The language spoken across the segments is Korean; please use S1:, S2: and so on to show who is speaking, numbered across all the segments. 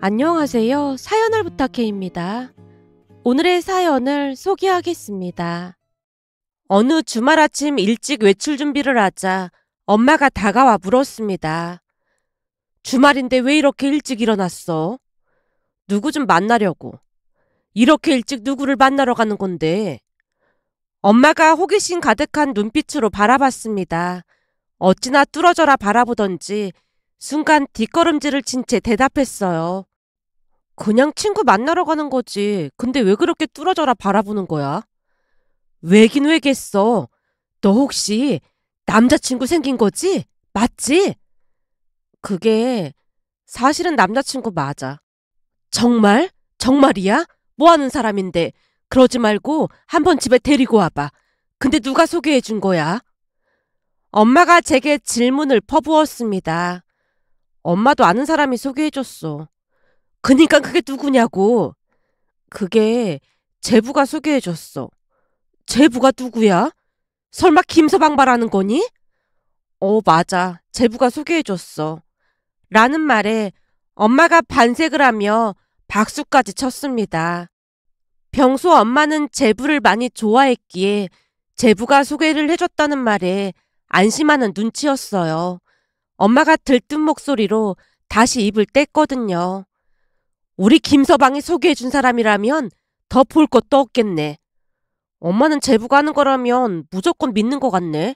S1: 안녕하세요. 사연을 부탁해입니다. 오늘의 사연을 소개하겠습니다. 어느 주말 아침 일찍 외출 준비를 하자 엄마가 다가와 물었습니다. 주말인데 왜 이렇게 일찍 일어났어? 누구 좀 만나려고. 이렇게 일찍 누구를 만나러 가는 건데? 엄마가 호기심 가득한 눈빛으로 바라봤습니다. 어찌나 뚫어져라 바라보던지 순간 뒷걸음질을 친 채 대답했어요. 그냥 친구 만나러 가는 거지. 근데 왜 그렇게 뚫어져라 바라보는 거야? 왜긴 왜겠어. 너 혹시 남자친구 생긴 거지? 맞지? 그게 사실은 남자친구 맞아. 정말? 정말이야? 뭐 하는 사람인데? 그러지 말고 한번 집에 데리고 와봐. 근데 누가 소개해 준 거야? 엄마가 제게 질문을 퍼부었습니다. 엄마도 아는 사람이 소개해 줬어. 그니까 그게 누구냐고. 그게 제부가 소개해 줬어. 제부가 누구야? 설마 김서방 말하는 거니? 맞아. 제부가 소개해 줬어. 라는 말에 엄마가 반색을 하며 박수까지 쳤습니다. 평소 엄마는 제부를 많이 좋아했기에 제부가 소개를 해줬다는 말에 안심하는 눈치였어요. 엄마가 들뜬 목소리로 다시 입을 뗐거든요. 우리 김서방이 소개해준 사람이라면 더 볼 것도 없겠네. 엄마는 제부가 하는 거라면 무조건 믿는 것 같네.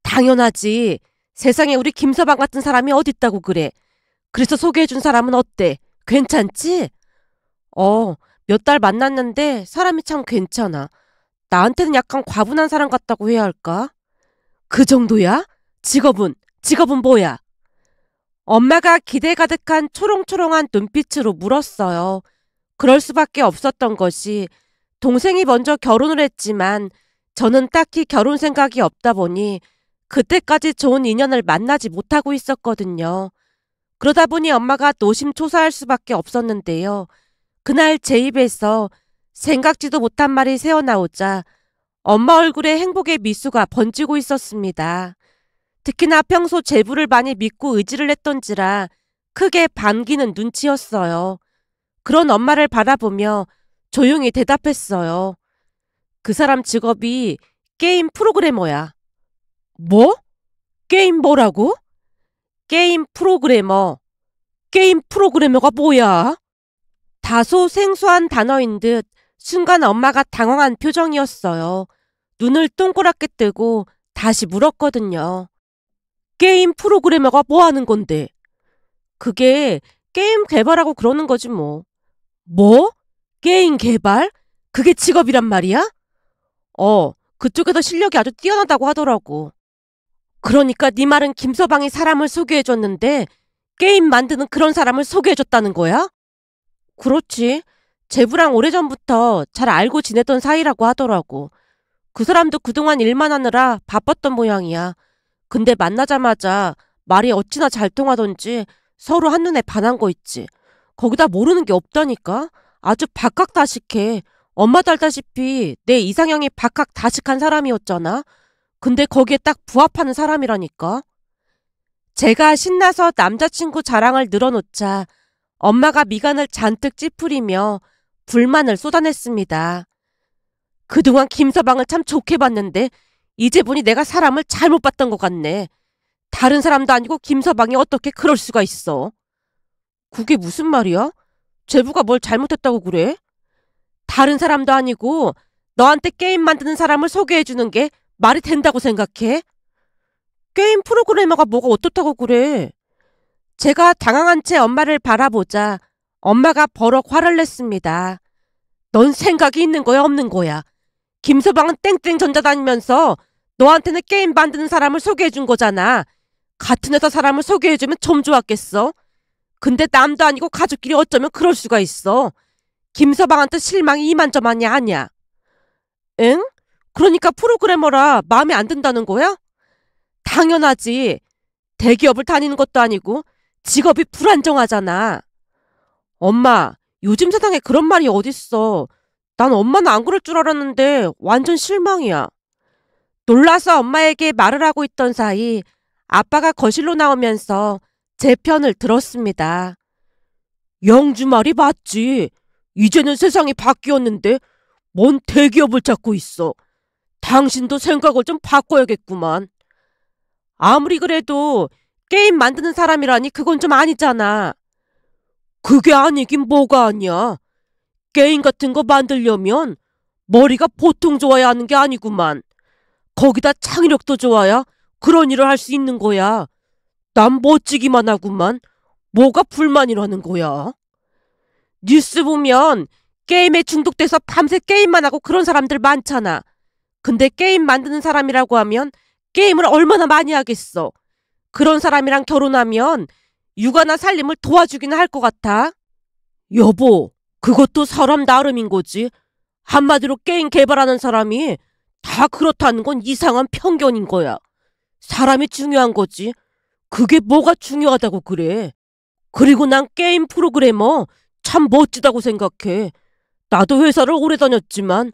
S1: 당연하지. 세상에 우리 김서방 같은 사람이 어딨다고 그래. 그래서 소개해준 사람은 어때? 괜찮지? 몇 달 만났는데 사람이 참 괜찮아. 나한테는 약간 과분한 사람 같다고 해야 할까? 그 정도야? 직업은 뭐야? 엄마가 기대 가득한 초롱초롱한 눈빛으로 물었어요. 그럴 수밖에 없었던 것이 동생이 먼저 결혼을 했지만 저는 딱히 결혼 생각이 없다 보니 그때까지 좋은 인연을 만나지 못하고 있었거든요. 그러다 보니 엄마가 노심초사할 수밖에 없었는데요. 그날 제 입에서 생각지도 못한 말이 새어나오자 엄마 얼굴에 행복의 미소가 번지고 있었습니다. 특히나 평소 제부를 많이 믿고 의지를 했던지라 크게 반기는 눈치였어요. 그런 엄마를 바라보며 조용히 대답했어요. 그 사람 직업이 게임 프로그래머야. 뭐? 게임 뭐라고? 게임 프로그래머. 게임 프로그래머가 뭐야? 다소 생소한 단어인 듯 순간 엄마가 당황한 표정이었어요. 눈을 동그랗게 뜨고 다시 물었거든요. 게임 프로그래머가 뭐 하는 건데? 그게 게임 개발하고 그러는 거지 뭐. 뭐? 게임 개발? 그게 직업이란 말이야? 그쪽에서 실력이 아주 뛰어나다고 하더라고. 그러니까 네 말은 김서방이 사람을 소개해줬는데 게임 만드는 그런 사람을 소개해줬다는 거야? 그렇지. 제부랑 오래전부터 잘 알고 지내던 사이라고 하더라고. 그 사람도 그동안 일만 하느라 바빴던 모양이야. 근데 만나자마자 말이 어찌나 잘 통하던지 서로 한눈에 반한 거 있지. 거기다 모르는 게 없다니까. 아주 박학다식해. 엄마도 알다시피 내 이상형이 박학다식한 사람이었잖아. 근데 거기에 딱 부합하는 사람이라니까. 제가 신나서 남자친구 자랑을 늘어놓자 엄마가 미간을 잔뜩 찌푸리며 불만을 쏟아냈습니다. 그동안 김서방을 참 좋게 봤는데 이제 보니 내가 사람을 잘못 봤던 것 같네. 다른 사람도 아니고 김서방이 어떻게 그럴 수가 있어. 그게 무슨 말이야? 제부가 뭘 잘못했다고 그래? 다른 사람도 아니고 너한테 게임 만드는 사람을 소개해주는 게 말이 된다고 생각해? 게임 프로그래머가 뭐가 어떻다고 그래? 제가 당황한 채 엄마를 바라보자 엄마가 버럭 화를 냈습니다. 넌 생각이 있는 거야 없는 거야? 김서방은 땡땡 전자 다니면서 너한테는 게임 만드는 사람을 소개해준 거잖아. 같은 회사 사람을 소개해주면 좀 좋았겠어? 근데 남도 아니고 가족끼리 어쩌면 그럴 수가 있어. 김서방한테 실망이 이만저만이 아니야. 응? 그러니까 프로그래머라 마음에 안 든다는 거야? 당연하지. 대기업을 다니는 것도 아니고 직업이 불안정하잖아. 엄마, 요즘 세상에 그런 말이 어딨어. 난 엄마는 안 그럴 줄 알았는데 완전 실망이야. 놀라서 엄마에게 말을 하고 있던 사이 아빠가 거실로 나오면서 제 편을 들었습니다. 영주 말이 맞지. 이제는 세상이 바뀌었는데 뭔 대기업을 찾고 있어. 당신도 생각을 좀 바꿔야겠구만. 아무리 그래도 게임 만드는 사람이라니 그건 좀 아니잖아. 그게 아니긴 뭐가 아니야. 게임 같은 거 만들려면 머리가 보통 좋아야 하는 게 아니구만. 거기다 창의력도 좋아야 그런 일을 할 수 있는 거야. 난 멋지기만 하구만. 뭐가 불만이라는 거야? 뉴스 보면 게임에 중독돼서 밤새 게임만 하고 그런 사람들 많잖아. 근데 게임 만드는 사람이라고 하면 게임을 얼마나 많이 하겠어. 그런 사람이랑 결혼하면 육아나 살림을 도와주기는 할 것 같아. 여보, 그것도 사람 나름인 거지. 한마디로 게임 개발하는 사람이 다 그렇다는 건 이상한 편견인 거야. 사람이 중요한 거지. 그게 뭐가 중요하다고 그래. 그리고 난 게임 프로그래머 참 멋지다고 생각해. 나도 회사를 오래 다녔지만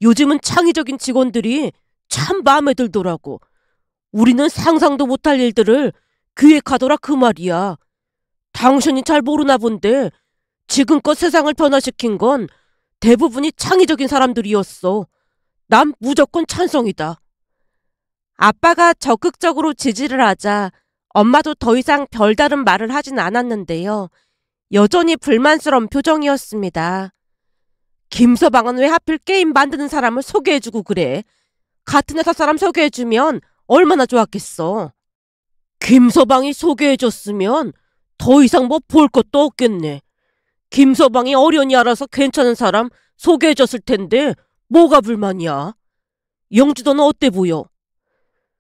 S1: 요즘은 창의적인 직원들이 참 마음에 들더라고. 우리는 상상도 못할 일들을 기획하더라 그 말이야. 당신이 잘 모르나 본데 지금껏 세상을 변화시킨 건 대부분이 창의적인 사람들이었어. 난 무조건 찬성이다. 아빠가 적극적으로 지지를 하자 엄마도 더 이상 별다른 말을 하진 않았는데요. 여전히 불만스러운 표정이었습니다. 김서방은 왜 하필 게임 만드는 사람을 소개해주고 그래? 같은 회사 사람 소개해주면 얼마나 좋았겠어. 김서방이 소개해줬으면 더 이상 뭐 볼 것도 없겠네. 김서방이 어련히 알아서 괜찮은 사람 소개해줬을 텐데 뭐가 불만이야? 영주 너는 어때 보여?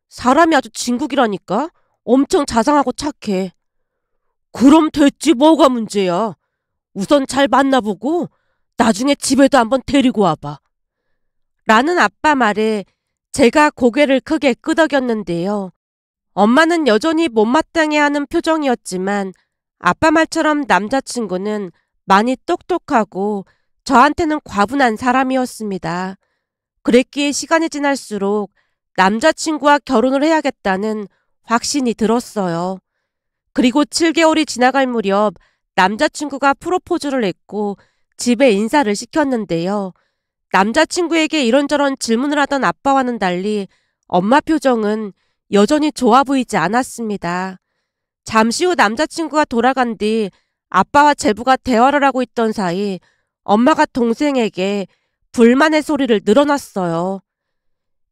S1: 사람이 아주 진국이라니까? 엄청 자상하고 착해. 그럼 됐지 뭐가 문제야. 우선 잘 만나보고 나중에 집에도 한번 데리고 와봐. 라는 아빠 말에 제가 고개를 크게 끄덕였는데요. 엄마는 여전히 못마땅해하는 표정이었지만 아빠 말처럼 남자친구는 많이 똑똑하고 저한테는 과분한 사람이었습니다. 그랬기에 시간이 지날수록 남자친구와 결혼을 해야겠다는 확신이 들었어요. 그리고 7개월이 지나갈 무렵 남자친구가 프로포즈를 했고 집에 인사를 시켰는데요. 남자친구에게 이런저런 질문을 하던 아빠와는 달리 엄마 표정은 여전히 좋아 보이지 않았습니다. 잠시 후 남자친구가 돌아간 뒤 아빠와 제부가 대화를 하고 있던 사이 엄마가 동생에게 불만의 소리를 늘어놨어요.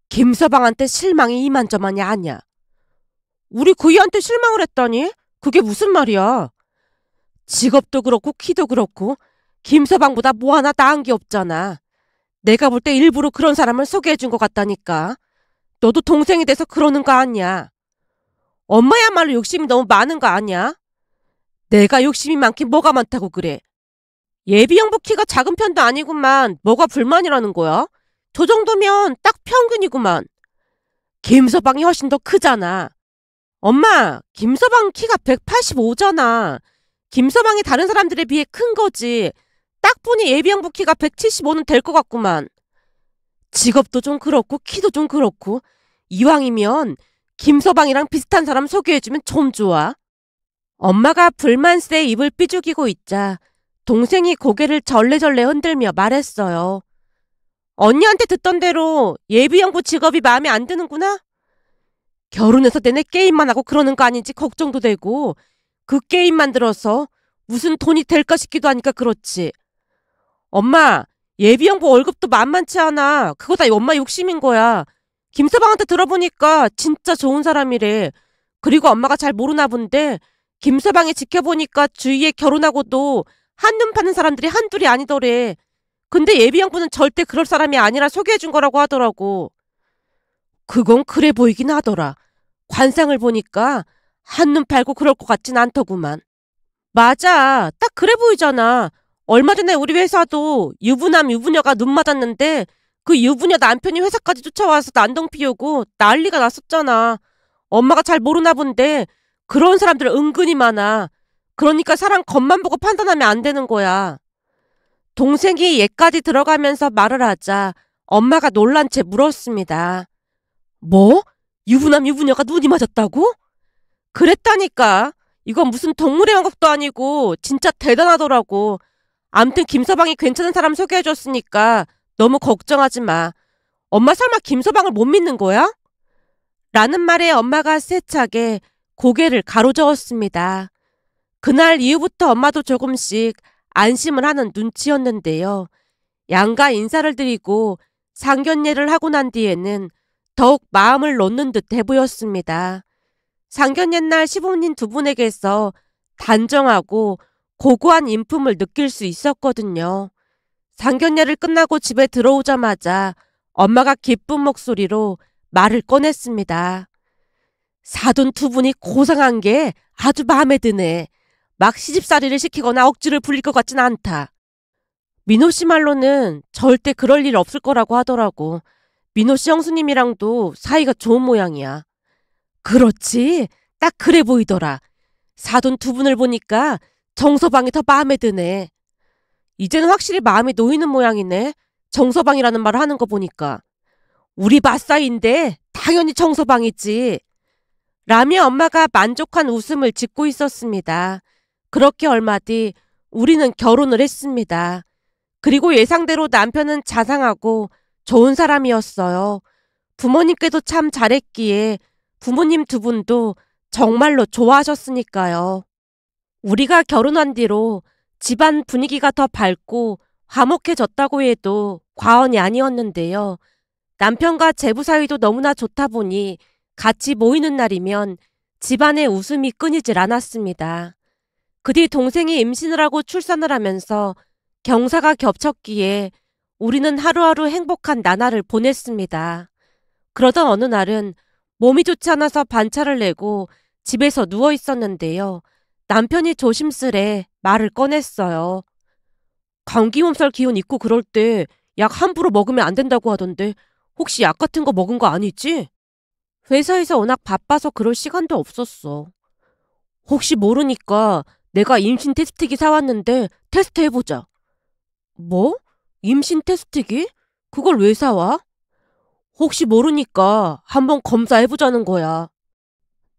S1: 김서방한테 실망이 이만저만이 아니야. 우리 그이한테 실망을 했다니? 그게 무슨 말이야? 직업도 그렇고 키도 그렇고 김서방보다 뭐 하나 나은 게 없잖아. 내가 볼 때 일부러 그런 사람을 소개해준 것 같다니까. 너도 동생이 돼서 그러는 거 아니야. 엄마야말로 욕심이 너무 많은 거 아니야? 내가 욕심이 많긴 뭐가 많다고 그래. 예비형부 키가 작은 편도 아니구만. 뭐가 불만이라는 거야? 저 정도면 딱 평균이구만. 김서방이 훨씬 더 크잖아. 엄마, 김서방 키가 185잖아. 김서방이 다른 사람들에 비해 큰 거지. 딱 보니 예비형부 키가 175는 될 것 같구만. 직업도 좀 그렇고 키도 좀 그렇고 이왕이면 김서방이랑 비슷한 사람 소개해주면 좀 좋아. 엄마가 불만스레 입을 삐죽이고 있자 동생이 고개를 절레절레 흔들며 말했어요. 언니한테 듣던 대로 예비형부 직업이 마음에 안 드는구나? 결혼해서 내내 게임만 하고 그러는 거 아닌지 걱정도 되고 그 게임 만들어서 무슨 돈이 될까 싶기도 하니까 그렇지. 엄마, 예비형부 월급도 만만치 않아. 그거 다 엄마 욕심인 거야. 김서방한테 들어보니까 진짜 좋은 사람이래. 그리고 엄마가 잘 모르나 본데 김서방이 지켜보니까 주위에 결혼하고도 한눈 파는 사람들이 한둘이 아니더래. 근데 예비형부는 절대 그럴 사람이 아니라 소개해준 거라고 하더라고. 그건 그래 보이긴 하더라. 관상을 보니까 한눈 팔고 그럴 것 같진 않더구만. 맞아. 딱 그래 보이잖아. 얼마 전에 우리 회사도 유부남 유부녀가 눈 맞았는데 그 유부녀 남편이 회사까지 쫓아와서 난동 피우고 난리가 났었잖아. 엄마가 잘 모르나 본데 그런 사람들 은근히 많아. 그러니까 사람 겉만 보고 판단하면 안 되는 거야. 동생이 얘까지 들어가면서 말을 하자 엄마가 놀란 채 물었습니다. 뭐? 유부남 유부녀가 눈이 맞았다고? 그랬다니까. 이건 무슨 동물의 왕국도 아니고 진짜 대단하더라고. 암튼 김서방이 괜찮은 사람 소개해줬으니까 너무 걱정하지 마. 엄마 설마 김서방을 못 믿는 거야? 라는 말에 엄마가 세차게 고개를 가로저었습니다. 그날 이후부터 엄마도 조금씩 안심을 하는 눈치였는데요. 양가 인사를 드리고 상견례를 하고 난 뒤에는 더욱 마음을 놓는 듯 해 보였습니다. 상견례 날 시부모님 두 분에게서 단정하고 고고한 인품을 느낄 수 있었거든요. 상견례를 끝나고 집에 들어오자마자 엄마가 기쁜 목소리로 말을 꺼냈습니다. 사돈 두 분이 고상한 게 아주 마음에 드네. 막 시집살이를 시키거나 억지를 부릴 것 같진 않다. 민호 씨 말로는 절대 그럴 일 없을 거라고 하더라고. 민호 씨 형수님이랑도 사이가 좋은 모양이야. 그렇지. 딱 그래 보이더라. 사돈 두 분을 보니까 정서방이 더 마음에 드네. 이제는 확실히 마음이 놓이는 모양이네. 정서방이라는 말을 하는 거 보니까. 우리 맞사이인데 당연히 정서방이지. 라며 엄마가 만족한 웃음을 짓고 있었습니다. 그렇게 얼마 뒤 우리는 결혼을 했습니다. 그리고 예상대로 남편은 자상하고 좋은 사람이었어요. 부모님께도 참 잘했기에 부모님 두 분도 정말로 좋아하셨으니까요. 우리가 결혼한 뒤로 집안 분위기가 더 밝고 화목해졌다고 해도 과언이 아니었는데요. 남편과 제부 사이도 너무나 좋다 보니 같이 모이는 날이면 집안에 웃음이 끊이질 않았습니다. 그 뒤 동생이 임신을 하고 출산을 하면서 경사가 겹쳤기에 우리는 하루하루 행복한 나날을 보냈습니다. 그러던 어느 날은 몸이 좋지 않아서 반차를 내고 집에서 누워 있었는데요. 남편이 조심스레 말을 꺼냈어요. 감기 몸살 기운 있고 그럴 때 약 함부로 먹으면 안 된다고 하던데 혹시 약 같은 거 먹은 거 아니지? 회사에서 워낙 바빠서 그럴 시간도 없었어. 혹시 모르니까 내가 임신 테스트기 사왔는데 테스트 해보자. 뭐? 임신 테스트기? 그걸 왜 사와? 혹시 모르니까 한번 검사해보자는 거야.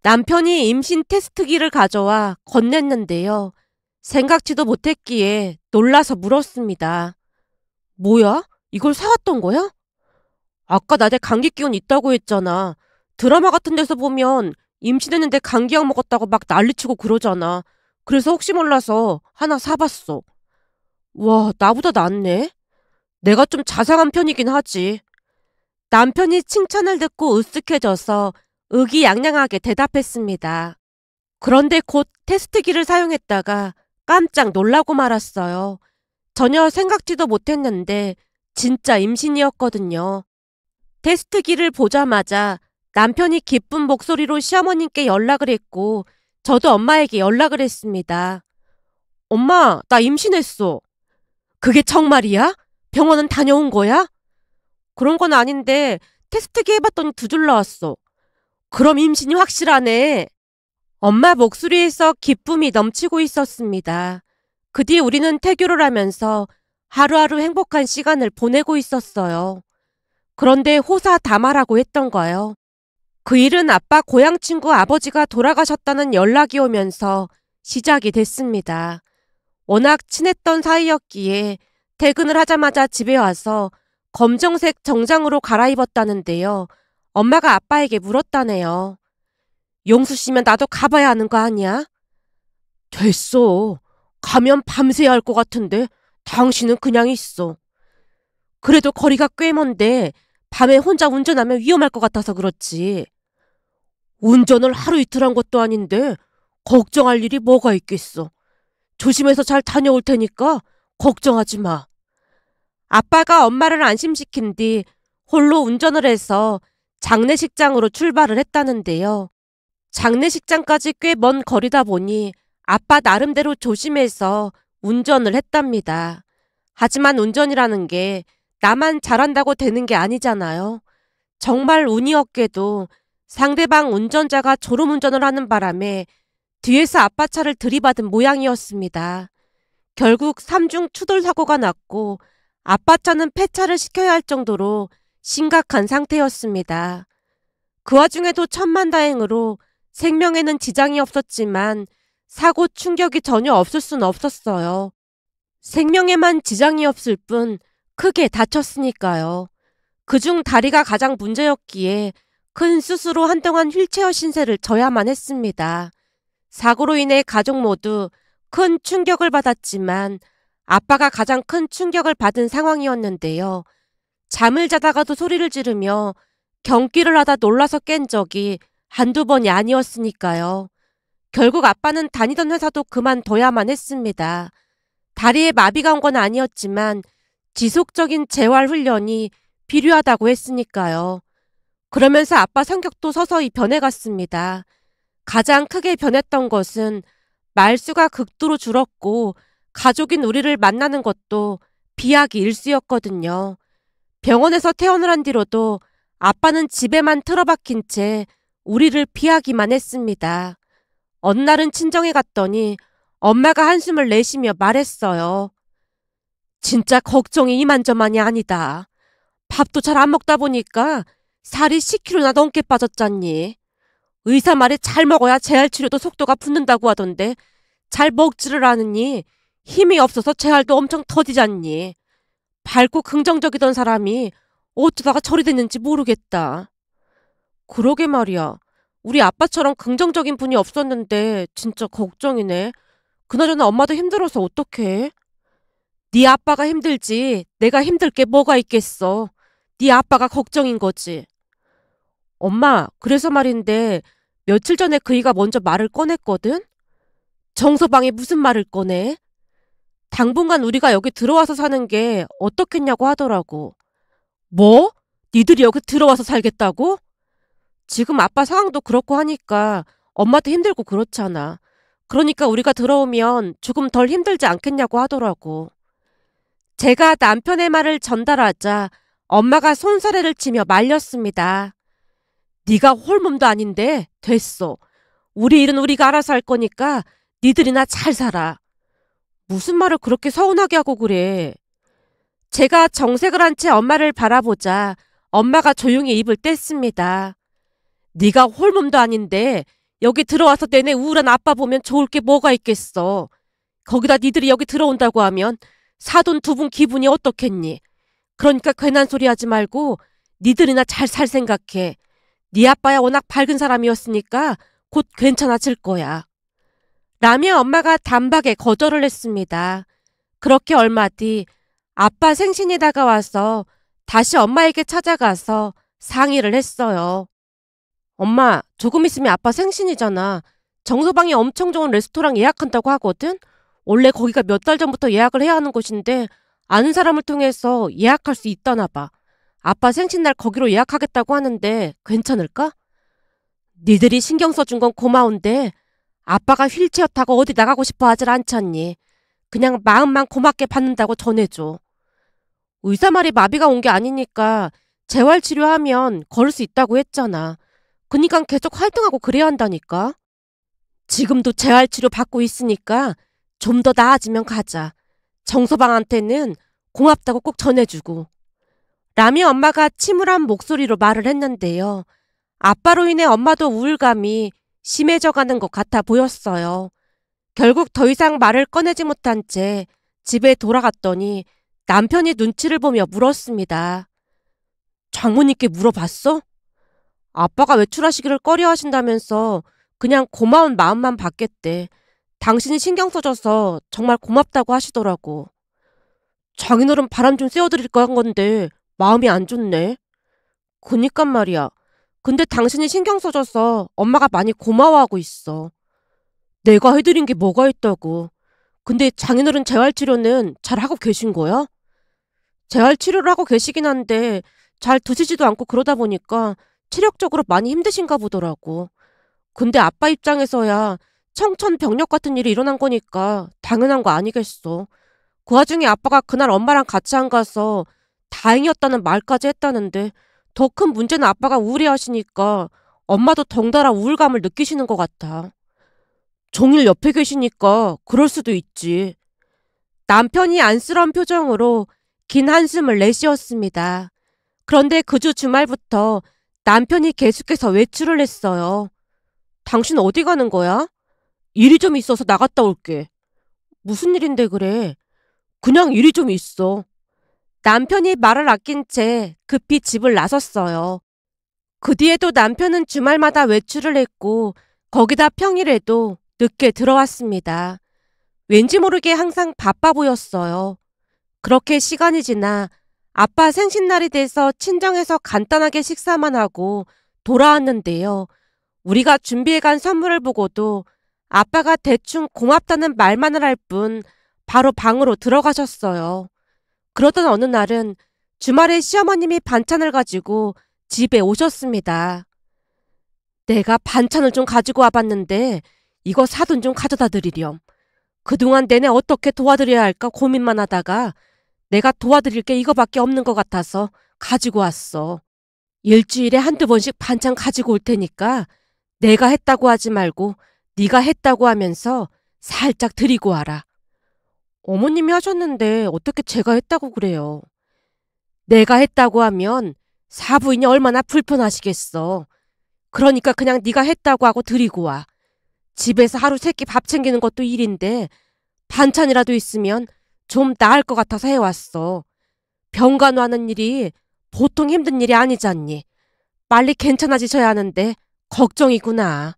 S1: 남편이 임신 테스트기를 가져와 건넸는데요. 생각지도 못했기에 놀라서 물었습니다. 뭐야? 이걸 사왔던 거야? 아까 나한테 감기 기운 있다고 했잖아. 드라마 같은 데서 보면 임신했는데 감기약 먹었다고 막 난리치고 그러잖아. 그래서 혹시 몰라서 하나 사봤어. 와, 나보다 낫네. 내가 좀 자상한 편이긴 하지. 남편이 칭찬을 듣고 으쓱해져서 의기양양하게 대답했습니다. 그런데 곧 테스트기를 사용했다가 깜짝 놀라고 말았어요. 전혀 생각지도 못했는데 진짜 임신이었거든요. 테스트기를 보자마자 남편이 기쁜 목소리로 시어머님께 연락을 했고 저도 엄마에게 연락을 했습니다. 엄마, 나 임신했어. 그게 정말이야? 병원은 다녀온 거야? 그런 건 아닌데 테스트기 해봤더니 두 줄 나왔어. 그럼 임신이 확실하네. 엄마 목소리에서 기쁨이 넘치고 있었습니다. 그 뒤 우리는 태교를 하면서 하루하루 행복한 시간을 보내고 있었어요. 그런데 호사다마라고 했던가요. 그 일은 아빠 고향 친구 아버지가 돌아가셨다는 연락이 오면서 시작이 됐습니다. 워낙 친했던 사이였기에 퇴근을 하자마자 집에 와서 검정색 정장으로 갈아입었다는데요. 엄마가 아빠에게 물었다네요. 용수 씨면 나도 가봐야 하는 거 아니야? 됐어. 가면 밤새야 할 것 같은데 당신은 그냥 있어. 그래도 거리가 꽤 먼데 밤에 혼자 운전하면 위험할 것 같아서 그렇지. 운전을 하루 이틀 한 것도 아닌데 걱정할 일이 뭐가 있겠어. 조심해서 잘 다녀올 테니까 걱정하지 마. 아빠가 엄마를 안심시킨 뒤 홀로 운전을 해서 장례식장으로 출발을 했다는데요. 장례식장까지 꽤 먼 거리다 보니 아빠 나름대로 조심해서 운전을 했답니다. 하지만 운전이라는 게 나만 잘한다고 되는 게 아니잖아요. 정말 운이 없게도 상대방 운전자가 졸음운전을 하는 바람에 뒤에서 아빠 차를 들이받은 모양이었습니다. 결국 3중 추돌 사고가 났고 아빠 차는 폐차를 시켜야 할 정도로 심각한 상태였습니다. 그 와중에도 천만다행으로 생명에는 지장이 없었지만 사고 충격이 전혀 없을 순 없었어요. 생명에만 지장이 없을 뿐 크게 다쳤으니까요. 그중 다리가 가장 문제였기에 큰 수술로 한동안 휠체어 신세를 져야만 했습니다. 사고로 인해 가족 모두 큰 충격을 받았지만 아빠가 가장 큰 충격을 받은 상황이었는데요. 잠을 자다가도 소리를 지르며 경기를 하다 놀라서 깬 적이 한두 번이 아니었으니까요. 결국 아빠는 다니던 회사도 그만둬야만 했습니다. 다리에 마비가 온 건 아니었지만 지속적인 재활 훈련이 필요하다고 했으니까요. 그러면서 아빠 성격도 서서히 변해갔습니다. 가장 크게 변했던 것은 말수가 극도로 줄었고 가족인 우리를 만나는 것도 비약이 일쑤였거든요. 병원에서 퇴원을 한 뒤로도 아빠는 집에만 틀어박힌 채 우리를 피하기만 했습니다. 어느 날은 친정에 갔더니 엄마가 한숨을 내쉬며 말했어요. 진짜 걱정이 이만저만이 아니다. 밥도 잘 안 먹다 보니까 살이 10kg나 넘게 빠졌잖니. 의사 말에 잘 먹어야 재활치료도 속도가 붙는다고 하던데 잘 먹지를 않으니 힘이 없어서 재활도 엄청 더디잖니. 밝고 긍정적이던 사람이 어쩌다가 저리 됐는지 모르겠다. 그러게 말이야. 우리 아빠처럼 긍정적인 분이 없었는데 진짜 걱정이네. 그나저나 엄마도 힘들어서 어떡해? 네 아빠가 힘들지 내가 힘들 게 뭐가 있겠어. 네 아빠가 걱정인 거지. 엄마, 그래서 말인데 며칠 전에 그이가 먼저 말을 꺼냈거든? 정서방이 무슨 말을 꺼내? 당분간 우리가 여기 들어와서 사는 게 어떻겠냐고 하더라고. 뭐? 니들이 여기 들어와서 살겠다고? 지금 아빠 상황도 그렇고 하니까 엄마도 힘들고 그렇잖아. 그러니까 우리가 들어오면 조금 덜 힘들지 않겠냐고 하더라고. 제가 남편의 말을 전달하자 엄마가 손사래를 치며 말렸습니다. 네가 홀몸도 아닌데 됐어. 우리 일은 우리가 알아서 할 거니까 니들이나 잘 살아. 무슨 말을 그렇게 서운하게 하고 그래. 제가 정색을 한 채 엄마를 바라보자 엄마가 조용히 입을 뗐습니다. 네가 홀몸도 아닌데 여기 들어와서 내내 우울한 아빠 보면 좋을 게 뭐가 있겠어. 거기다 니들이 여기 들어온다고 하면 사돈 두 분 기분이 어떻겠니. 그러니까 괜한 소리 하지 말고 니들이나 잘 살 생각해. 네 아빠야 워낙 밝은 사람이었으니까 곧 괜찮아질 거야. 라며 엄마가 단박에 거절을 했습니다. 그렇게 얼마 뒤 아빠 생신이 다가와서 다시 엄마에게 찾아가서 상의를 했어요. 엄마, 조금 있으면 아빠 생신이잖아. 정서방이 엄청 좋은 레스토랑 예약한다고 하거든? 원래 거기가 몇 달 전부터 예약을 해야 하는 곳인데 아는 사람을 통해서 예약할 수 있다나 봐. 아빠 생신날 거기로 예약하겠다고 하는데 괜찮을까? 니들이 신경 써준 건 고마운데 아빠가 휠체어 타고 어디 나가고 싶어 하질 않잖니. 그냥 마음만 고맙게 받는다고 전해줘. 의사 말이 마비가 온 게 아니니까 재활치료하면 걸을 수 있다고 했잖아. 그니까 계속 활동하고 그래야 한다니까. 지금도 재활치료 받고 있으니까 좀 더 나아지면 가자. 정서방한테는 고맙다고 꼭 전해주고. 라며 엄마가 침울한 목소리로 말을 했는데요. 아빠로 인해 엄마도 우울감이 심해져가는 것 같아 보였어요. 결국 더 이상 말을 꺼내지 못한 채 집에 돌아갔더니 남편이 눈치를 보며 물었습니다. 장모님께 물어봤어? 아빠가 외출하시기를 꺼려하신다면서 그냥 고마운 마음만 받겠대. 당신이 신경 써줘서 정말 고맙다고 하시더라고. 장인어른 바람 좀 쐬어드릴까 한 건데 마음이 안 좋네. 그니깐 말이야. 근데 당신이 신경 써줘서 엄마가 많이 고마워하고 있어. 내가 해드린 게 뭐가 있다고. 근데 장인어른 재활치료는 잘 하고 계신 거야? 재활치료를 하고 계시긴 한데 잘 드시지도 않고 그러다 보니까 체력적으로 많이 힘드신가 보더라고. 근데 아빠 입장에서야 청천벽력 같은 일이 일어난 거니까 당연한 거 아니겠어. 그 와중에 아빠가 그날 엄마랑 같이 안 가서 다행이었다는 말까지 했다는데 더 큰 문제는 아빠가 우울해하시니까 엄마도 덩달아 우울감을 느끼시는 것 같아. 종일 옆에 계시니까 그럴 수도 있지. 남편이 안쓰러운 표정으로 긴 한숨을 내쉬었습니다. 그런데 그 주 주말부터 남편이 계속해서 외출을 했어요. 당신 어디 가는 거야? 일이 좀 있어서 나갔다 올게. 무슨 일인데 그래? 그냥 일이 좀 있어. 남편이 말을 아낀 채 급히 집을 나섰어요. 그 뒤에도 남편은 주말마다 외출을 했고 거기다 평일에도 늦게 들어왔습니다. 왠지 모르게 항상 바빠 보였어요. 그렇게 시간이 지나 아빠 생신날이 돼서 친정에서 간단하게 식사만 하고 돌아왔는데요. 우리가 준비해간 선물을 보고도 아빠가 대충 고맙다는 말만을 할 뿐 바로 방으로 들어가셨어요. 그러던 어느 날은 주말에 시어머님이 반찬을 가지고 집에 오셨습니다. 내가 반찬을 좀 가지고 와봤는데 이거 사돈 좀 가져다 드리렴. 그동안 내내 어떻게 도와드려야 할까 고민만 하다가 내가 도와드릴 게 이거밖에 없는 것 같아서 가지고 왔어. 일주일에 한두 번씩 반찬 가지고 올 테니까 내가 했다고 하지 말고 네가 했다고 하면서 살짝 드리고 와라. 어머님이 하셨는데 어떻게 제가 했다고 그래요. 내가 했다고 하면 사부인이 얼마나 불편하시겠어. 그러니까 그냥 네가 했다고 하고 드리고 와. 집에서 하루 세 끼 밥 챙기는 것도 일인데 반찬이라도 있으면 좀 나을 것 같아서 해왔어. 병간호하는 일이 보통 힘든 일이 아니잖니. 빨리 괜찮아지셔야 하는데 걱정이구나.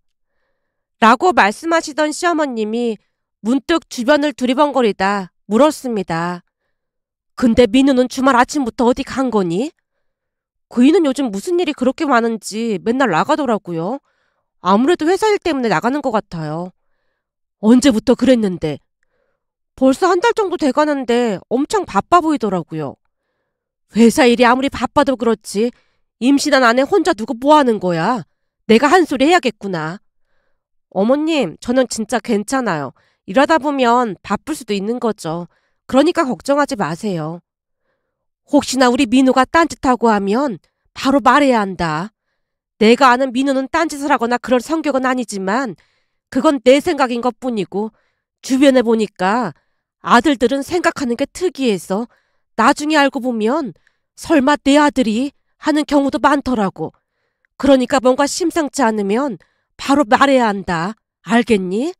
S1: 라고 말씀하시던 시어머님이 문득 주변을 두리번거리다 물었습니다. 근데 민우는 주말 아침부터 어디 간 거니? 그이는 요즘 무슨 일이 그렇게 많은지 맨날 나가더라고요. 아무래도 회사 일 때문에 나가는 것 같아요. 언제부터 그랬는데? 벌써 한 달 정도 돼가는데 엄청 바빠 보이더라고요. 회사 일이 아무리 바빠도 그렇지 임신한 아내 혼자 두고 뭐 하는 거야? 내가 한 소리 해야겠구나. 어머님, 저는 진짜 괜찮아요. 일하다 보면 바쁠 수도 있는 거죠. 그러니까 걱정하지 마세요. 혹시나 우리 민우가 딴짓하고 하면 바로 말해야 한다. 내가 아는 민우는 딴짓을 하거나 그럴 성격은 아니지만 그건 내 생각인 것뿐이고 주변에 보니까 아들들은 생각하는 게 특이해서 나중에 알고 보면 설마 내 아들이 하는 경우도 많더라고. 그러니까 뭔가 심상치 않으면 바로 말해야 한다. 알겠니?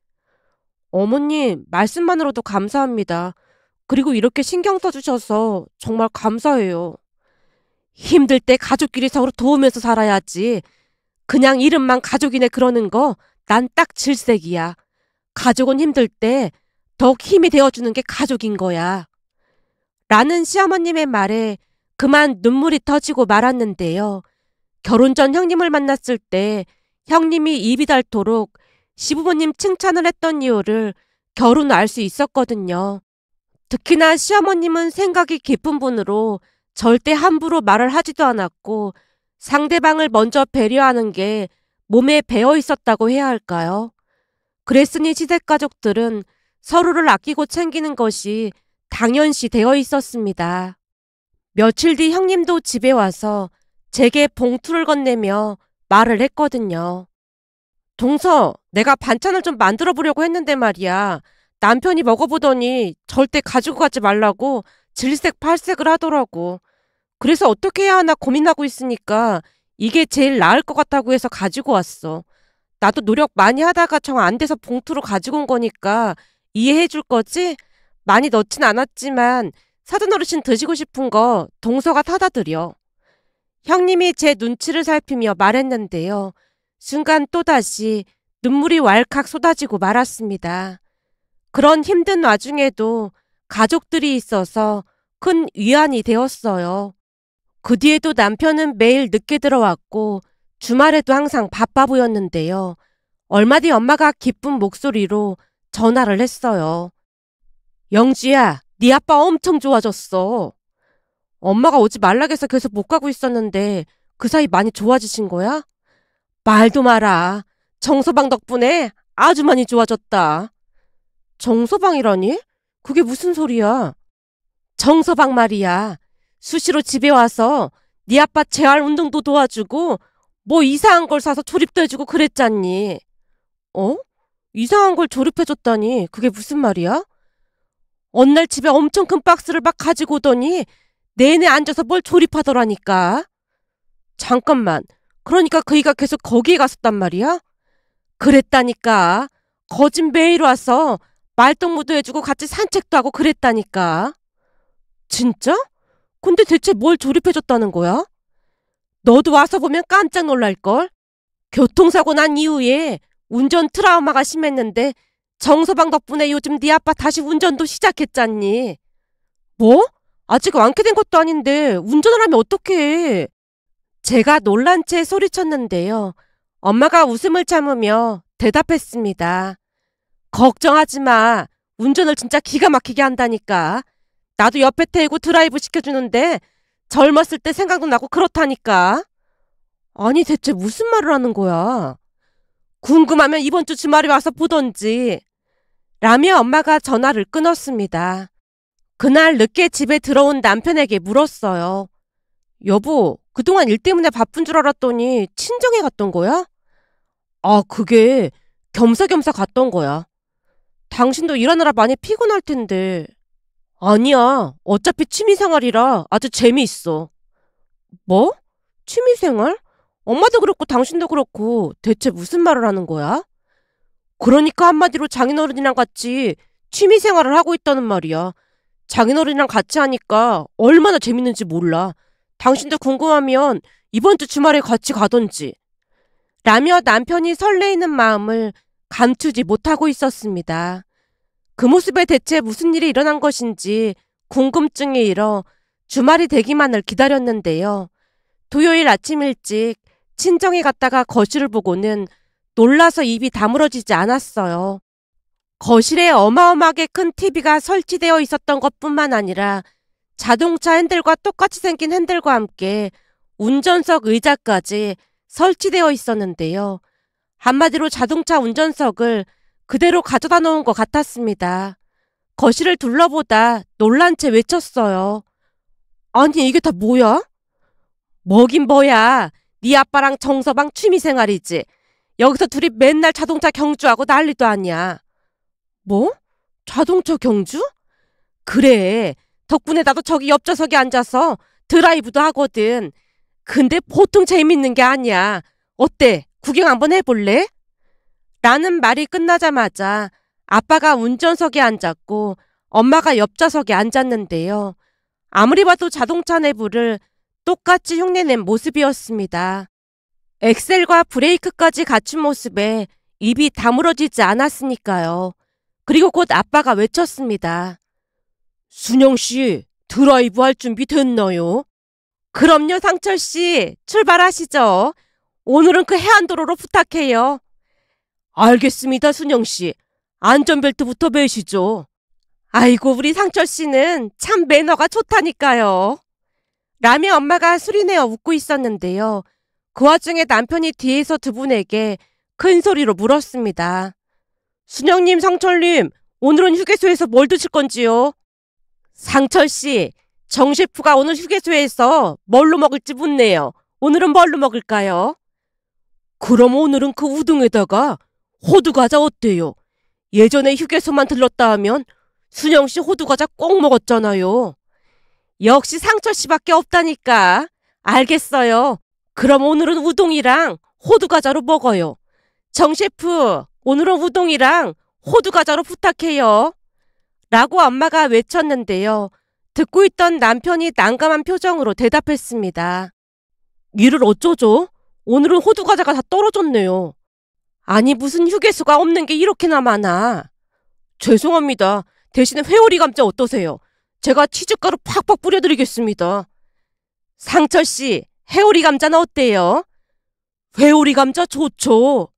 S1: 어머님, 말씀만으로도 감사합니다. 그리고 이렇게 신경 써주셔서 정말 감사해요. 힘들 때 가족끼리 서로 도우면서 살아야지. 그냥 이름만 가족이네 그러는 거 난 딱 질색이야. 가족은 힘들 때 더욱 힘이 되어주는 게 가족인 거야. 라는 시어머님의 말에 그만 눈물이 터지고 말았는데요. 결혼 전 형님을 만났을 때 형님이 입이 닳도록 시부모님 칭찬을 했던 이유를 겨루는 알 수 있었거든요. 특히나 시어머님은 생각이 깊은 분으로 절대 함부로 말을 하지도 않았고 상대방을 먼저 배려하는 게 몸에 배어 있었다고 해야 할까요? 그랬으니 시댁가족들은 서로를 아끼고 챙기는 것이 당연시 되어 있었습니다. 며칠 뒤 형님도 집에 와서 제게 봉투를 건네며 말을 했거든요. 동서, 내가 반찬을 좀 만들어 보려고 했는데 말이야. 남편이 먹어보더니 절대 가지고 가지 말라고 질색팔색을 하더라고. 그래서 어떻게 해야 하나 고민하고 있으니까 이게 제일 나을 것 같다고 해서 가지고 왔어. 나도 노력 많이 하다가 정 안 돼서 봉투로 가지고 온 거니까 이해해 줄 거지? 많이 넣진 않았지만 사돈 어르신 드시고 싶은 거 동서가 타다 드려. 형님이 제 눈치를 살피며 말했는데요. 순간 또다시 눈물이 왈칵 쏟아지고 말았습니다. 그런 힘든 와중에도 가족들이 있어서 큰 위안이 되었어요. 그 뒤에도 남편은 매일 늦게 들어왔고 주말에도 항상 바빠 보였는데요. 얼마 뒤 엄마가 기쁜 목소리로 전화를 했어요. 영주야, 네 아빠 엄청 좋아졌어. 엄마가 오지 말라해서 계속 못 가고 있었는데 그 사이 많이 좋아지신 거야? 말도 마라. 정서방 덕분에 아주 많이 좋아졌다. 정서방이라니? 그게 무슨 소리야? 정서방 말이야. 수시로 집에 와서 네 아빠 재활 운동도 도와주고 뭐 이상한 걸 사서 조립도 해주고 그랬잖니. 어? 이상한 걸 조립해줬다니 그게 무슨 말이야? 어느 날 집에 엄청 큰 박스를 막 가지고 오더니 내내 앉아서 뭘 조립하더라니까. 잠깐만. 그러니까 그이가 계속 거기에 갔었단 말이야? 그랬다니까. 거짓 매일 와서 말동무도 해주고 같이 산책도 하고 그랬다니까. 진짜? 근데 대체 뭘 조립해줬다는 거야? 너도 와서 보면 깜짝 놀랄걸? 교통사고 난 이후에 운전 트라우마가 심했는데 정서방 덕분에 요즘 네 아빠 다시 운전도 시작했잖니. 뭐? 아직 완쾌된 것도 아닌데 운전을 하면 어떡해. 제가 놀란 채 소리쳤는데요. 엄마가 웃음을 참으며 대답했습니다. 걱정하지 마. 운전을 진짜 기가 막히게 한다니까. 나도 옆에 태우고 드라이브 시켜주는데 젊었을 때 생각도 나고 그렇다니까. 아니 대체 무슨 말을 하는 거야? 궁금하면 이번 주 주말에 와서 보던지. 라며 엄마가 전화를 끊었습니다. 그날 늦게 집에 들어온 남편에게 물었어요. 여보, 그동안 일 때문에 바쁜 줄 알았더니 친정에 갔던 거야? 아, 그게 겸사겸사 갔던 거야. 당신도 일하느라 많이 피곤할 텐데. 아니야. 어차피 취미생활이라 아주 재미있어. 뭐? 취미생활? 엄마도 그렇고 당신도 그렇고 대체 무슨 말을 하는 거야? 그러니까 한마디로 장인어른이랑 같이 취미생활을 하고 있다는 말이야. 장인어른이랑 같이 하니까 얼마나 재밌는지 몰라. 당신도 궁금하면 이번 주 주말에 같이 가던지. 라며 남편이 설레이는 마음을 감추지 못하고 있었습니다. 그 모습에 대체 무슨 일이 일어난 것인지 궁금증이 일어 주말이 되기만을 기다렸는데요. 토요일 아침 일찍 친정에 갔다가 거실을 보고는 놀라서 입이 다물어지지 않았어요. 거실에 어마어마하게 큰 TV가 설치되어 있었던 것뿐만 아니라 자동차 핸들과 똑같이 생긴 핸들과 함께 운전석 의자까지 설치되어 있었는데요. 한마디로 자동차 운전석을 그대로 가져다 놓은 것 같았습니다. 거실을 둘러보다 놀란 채 외쳤어요. 아니 이게 다 뭐야? 뭐긴 뭐야. 네 아빠랑 정서방 취미생활이지. 여기서 둘이 맨날 자동차 경주하고 난리도 아니야. 뭐? 자동차 경주? 그래. 덕분에 나도 저기 옆좌석에 앉아서 드라이브도 하거든. 근데 보통 재밌는 게 아니야. 어때? 구경 한번 해볼래? 라는 말이 끝나자마자 아빠가 운전석에 앉았고 엄마가 옆좌석에 앉았는데요. 아무리 봐도 자동차 내부를 똑같이 흉내낸 모습이었습니다. 엑셀과 브레이크까지 갖춘 모습에 입이 다물어지지 않았으니까요. 그리고 곧 아빠가 외쳤습니다. 순영씨, 드라이브 할 준비 됐나요? 그럼요, 상철씨. 출발하시죠. 오늘은 그 해안도로로 부탁해요. 알겠습니다, 순영씨. 안전벨트부터 매시죠. 아이고, 우리 상철씨는 참 매너가 좋다니까요. 라며 엄마가 수리내어 웃고 있었는데요. 그 와중에 남편이 뒤에서 두 분에게 큰 소리로 물었습니다. 순영님, 상철님, 오늘은 휴게소에서 뭘 드실 건지요? 상철씨, 정 셰프가 오늘 휴게소에서 뭘로 먹을지 묻네요. 오늘은 뭘로 먹을까요? 그럼 오늘은 그 우등에다가 호두과자 어때요? 예전에 휴게소만 들렀다 하면 순영씨 호두과자 꼭 먹었잖아요. 역시 상철씨밖에 없다니까. 알겠어요. 그럼 오늘은 우동이랑 호두과자로 먹어요. 정 셰프, 오늘은 우동이랑 호두과자로 부탁해요. 라고 엄마가 외쳤는데요. 듣고 있던 남편이 난감한 표정으로 대답했습니다. 이를 어쩌죠? 오늘은 호두과자가 다 떨어졌네요. 아니 무슨 휴게소가 없는 게 이렇게나 많아. 죄송합니다. 대신에 회오리 감자 어떠세요? 제가 치즈가루 팍팍 뿌려드리겠습니다. 상철씨, 회오리 감자는 어때요? 회오리 감자 좋죠.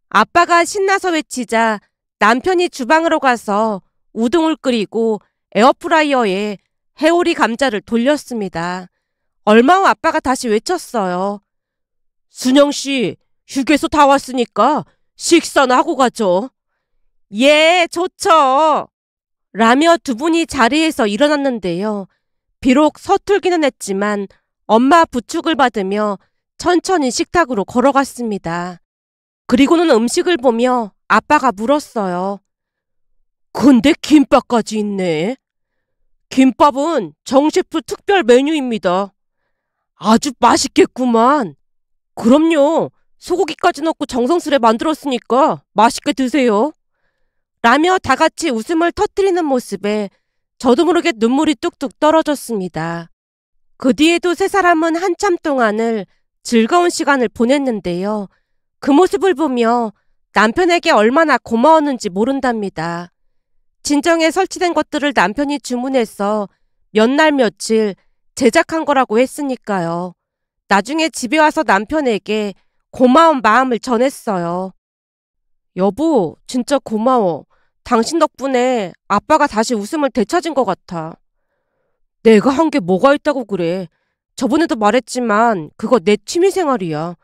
S1: 아빠가 신나서 외치자 남편이 주방으로 가서 우동을 끓이고 에어프라이어에 회오리 감자를 돌렸습니다. 얼마 후 아빠가 다시 외쳤어요. 순영씨, 휴게소 다 왔으니까 식사나 하고 가죠. 예, 좋죠. 라며 두 분이 자리에서 일어났는데요. 비록 서툴기는 했지만 엄마 부축을 받으며 천천히 식탁으로 걸어갔습니다. 그리고는 음식을 보며 아빠가 물었어요. 근데 김밥까지 있네. 김밥은 정셰프 특별 메뉴입니다. 아주 맛있겠구만. 그럼요. 소고기까지 넣고 정성스레 만들었으니까 맛있게 드세요. 라며 다 같이 웃음을 터뜨리는 모습에 저도 모르게 눈물이 뚝뚝 떨어졌습니다. 그 뒤에도 세 사람은 한참 동안을 즐거운 시간을 보냈는데요. 그 모습을 보며 남편에게 얼마나 고마웠는지 모른답니다. 진정에 설치된 것들을 남편이 주문해서 몇 날 며칠 제작한 거라고 했으니까요. 나중에 집에 와서 남편에게 고마운 마음을 전했어요. 여보, 진짜 고마워. 당신 덕분에 아빠가 다시 웃음을 되찾은 것 같아. 내가 한 게 뭐가 있다고 그래. 저번에도 말했지만 그거 내 취미생활이야.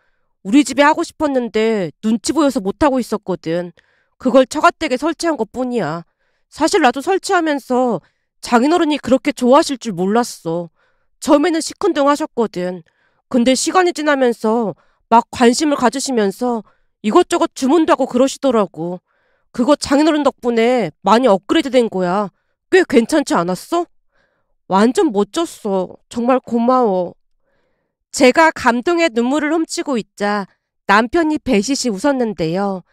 S1: 우리 집에 하고 싶었는데 눈치 보여서 못하고 있었거든. 그걸 처갓댁에 설치한 것뿐이야. 사실 나도 설치하면서 장인어른이 그렇게 좋아하실 줄 몰랐어. 처음에는 시큰둥하셨거든. 근데 시간이 지나면서 막 관심을 가지시면서 이것저것 주문도 하고 그러시더라고. 그거 장인어른 덕분에 많이 업그레이드 된 거야. 꽤 괜찮지 않았어? 완전 멋졌어. 정말 고마워. 제가 감동의 눈물을 훔치고 있자 남편이 배시시 웃었는데요.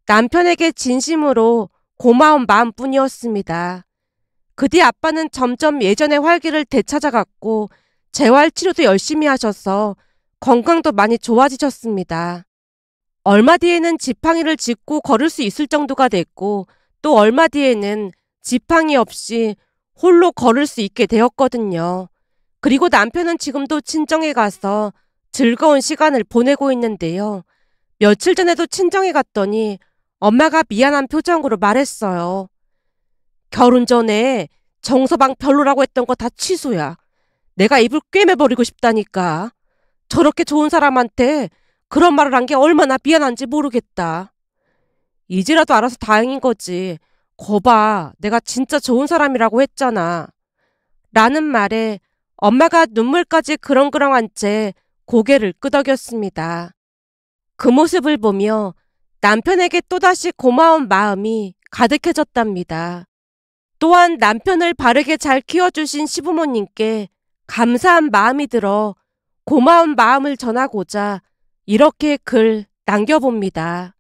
S1: 남편에게 진심으로 고마운 마음뿐이었습니다. 그 뒤 아빠는 점점 예전의 활기를 되찾아갔고 재활치료도 열심히 하셔서 건강도 많이 좋아지셨습니다. 얼마 뒤에는 지팡이를 짚고 걸을 수 있을 정도가 됐고 또 얼마 뒤에는 지팡이 없이 홀로 걸을 수 있게 되었거든요. 그리고 남편은 지금도 친정에 가서 즐거운 시간을 보내고 있는데요. 며칠 전에도 친정에 갔더니 엄마가 미안한 표정으로 말했어요. 결혼 전에 정서방 별로라고 했던 거 다 취소야. 내가 입을 꿰매버리고 싶다니까. 저렇게 좋은 사람한테 그런 말을 한 게 얼마나 미안한지 모르겠다. 이제라도 알아서 다행인 거지. 거봐, 내가 진짜 좋은 사람이라고 했잖아. 라는 말에 엄마가 눈물까지 그렁그렁한 채 고개를 끄덕였습니다. 그 모습을 보며 남편에게 또다시 고마운 마음이 가득해졌답니다. 또한 남편을 바르게 잘 키워주신 시부모님께 감사한 마음이 들어 고마운 마음을 전하고자 이렇게 글 남겨봅니다.